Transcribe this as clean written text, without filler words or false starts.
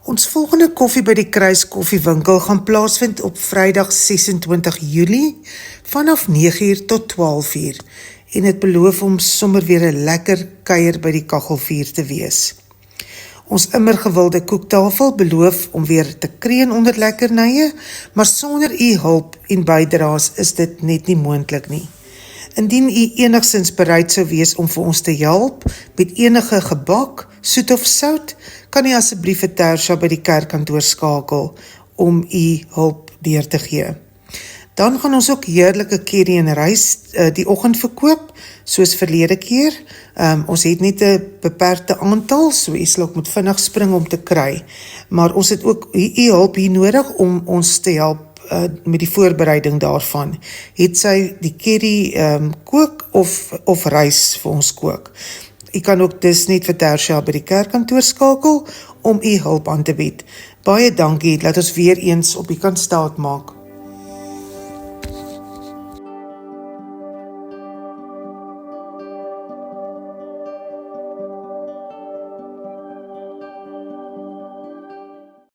Ons volgende koffie by die Kruis Koffiewinkel gaan plaasvind op Vrydag 26 Julie vanaf 9:00 tot 12:00 en het beloof om sommer weer 'n lekker kuier by die kaggelvuur te wees. Ons immer gewilde koektafel beloof om weer te kreun onder lekkernye, maar sonder u hulp en bydraes is dit net nie moontlik nie. Indien u enigstens bereid sou wees om vir ons te help met enige gebak, soet of sout, kan u asseblief vir Tersha by die kerkkantoor skakel om u hulp deur te gee. Dan gaan ons ook heerlike curry en rys die oggend verkoop, soos verlede keer. Ons het net 'n beperkte aantal, so u sal ook moet vinnig spring om te kry. Maar ons het ook u hulp hier nodig om ons te help met die voorbereiding daarvan. Het sy die curry kook of rys vir ons kook. U kan ook dus net vir Tersha by die kerkkantoor skakel om u hulp aan te bied. Baie dankie, laat ons weer eens op u kan staat maak.